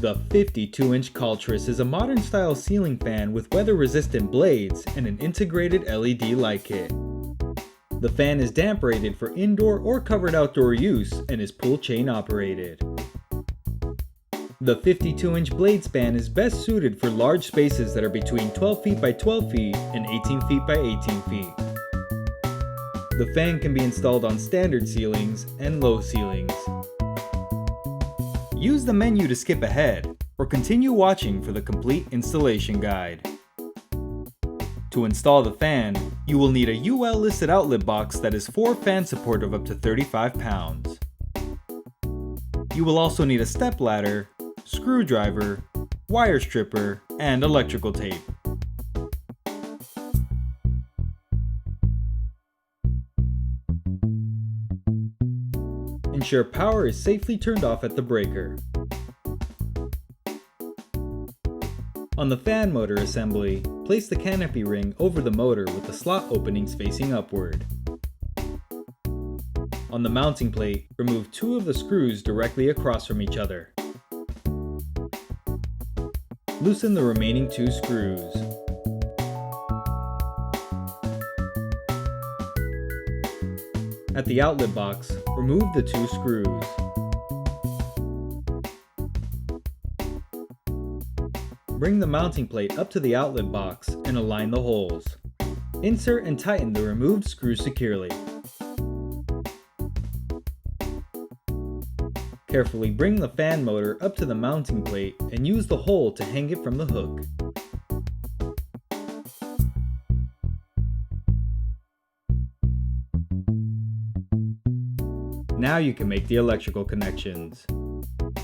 The 52-inch Caltris is a modern-style ceiling fan with weather-resistant blades and an integrated LED light kit. The fan is damp rated for indoor or covered outdoor use and is pull chain operated. The 52-inch blade span is best suited for large spaces that are between 12 feet by 12 feet and 18 feet by 18 feet. The fan can be installed on standard ceilings and low ceilings. Use the menu to skip ahead, or continue watching for the complete installation guide. To install the fan, you will need a UL listed outlet box that is 4 fan support of up to 35 pounds. You will also need a step ladder, screwdriver, wire stripper, and electrical tape. Ensure power is safely turned off at the breaker. On the fan motor assembly, place the canopy ring over the motor with the slot openings facing upward. On the mounting plate, remove 2 of the screws directly across from each other. Loosen the remaining 2 screws. At the outlet box, remove the 2 screws. Bring the mounting plate up to the outlet box and align the holes. Insert and tighten the removed screws securely. Carefully bring the fan motor up to the mounting plate and use the hole to hang it from the hook. Now you can make the electrical connections.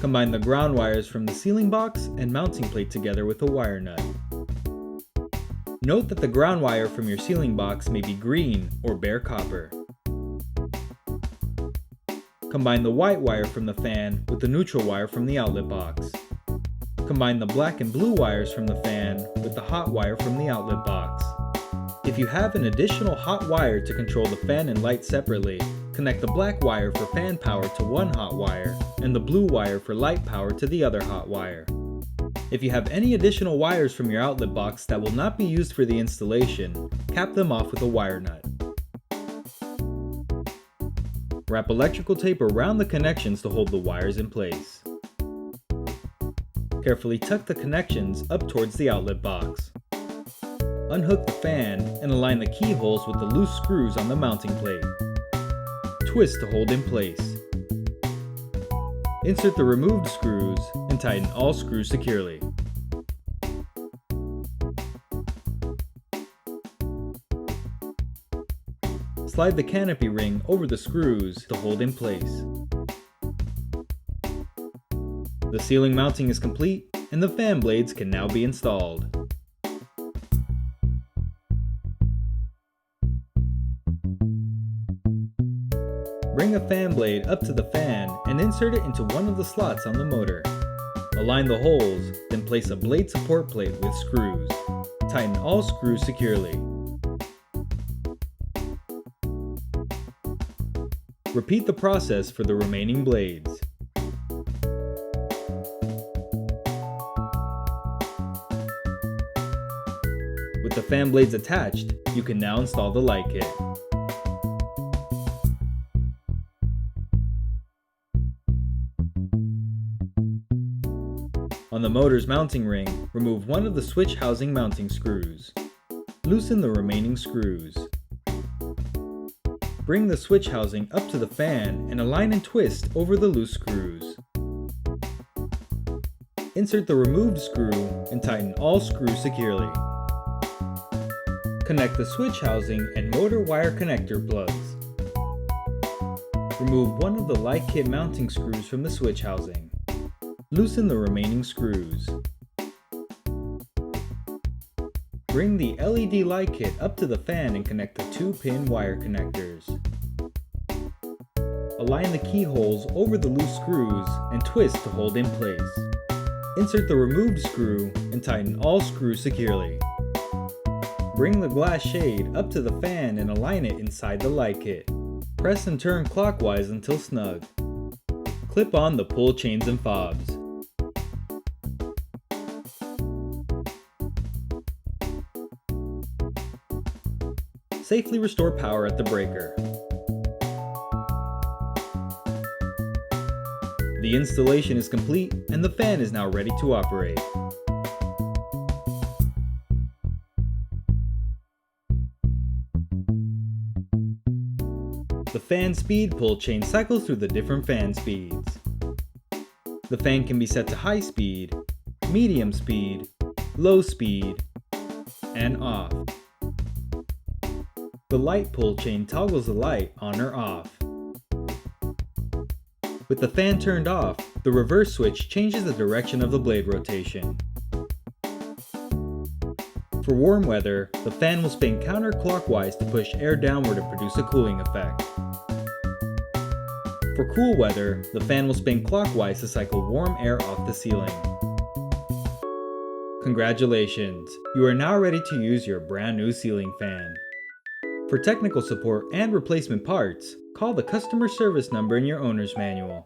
Combine the ground wires from the ceiling box and mounting plate together with a wire nut. Note that the ground wire from your ceiling box may be green or bare copper. Combine the white wire from the fan with the neutral wire from the outlet box. Combine the black and blue wires from the fan with the hot wire from the outlet box. If you have an additional hot wire to control the fan and light separately, connect the black wire for fan power to one hot wire and the blue wire for light power to the other hot wire. If you have any additional wires from your outlet box that will not be used for the installation, cap them off with a wire nut. Wrap electrical tape around the connections to hold the wires in place. Carefully tuck the connections up towards the outlet box. Unhook the fan and align the keyholes with the loose screws on the mounting plate. Twist to hold in place. Insert the removed screws and tighten all screws securely. Slide the canopy ring over the screws to hold in place. The ceiling mounting is complete and the fan blades can now be installed. Bring a fan blade up to the fan and insert it into one of the slots on the motor. Align the holes, then place a blade support plate with screws. Tighten all screws securely. Repeat the process for the remaining blades. With the fan blades attached, you can now install the light kit. On the motor's mounting ring, remove one of the switch housing mounting screws. Loosen the remaining screws. Bring the switch housing up to the fan and align and twist over the loose screws. Insert the removed screw and tighten all screws securely. Connect the switch housing and motor wire connector plugs. Remove one of the light kit mounting screws from the switch housing. Loosen the remaining screws. Bring the LED light kit up to the fan and connect the 2-pin wire connectors. Align the keyholes over the loose screws and twist to hold in place. Insert the removed screw and tighten all screws securely. Bring the glass shade up to the fan and align it inside the light kit. Press and turn clockwise until snug. Clip on the pull chains and fobs. safely restore power at the breaker. The installation is complete and the fan is now ready to operate. The fan speed pull chain cycles through the different fan speeds. The fan can be set to high speed, medium speed, low speed, and off. The light pull chain toggles the light on or off. With the fan turned off, the reverse switch changes the direction of the blade rotation. For warm weather, the fan will spin counterclockwise to push air downward and produce a cooling effect. For cool weather, the fan will spin clockwise to cycle warm air off the ceiling. Congratulations! You are now ready to use your brand new ceiling fan. For technical support and replacement parts, call the customer service number in your owner's manual.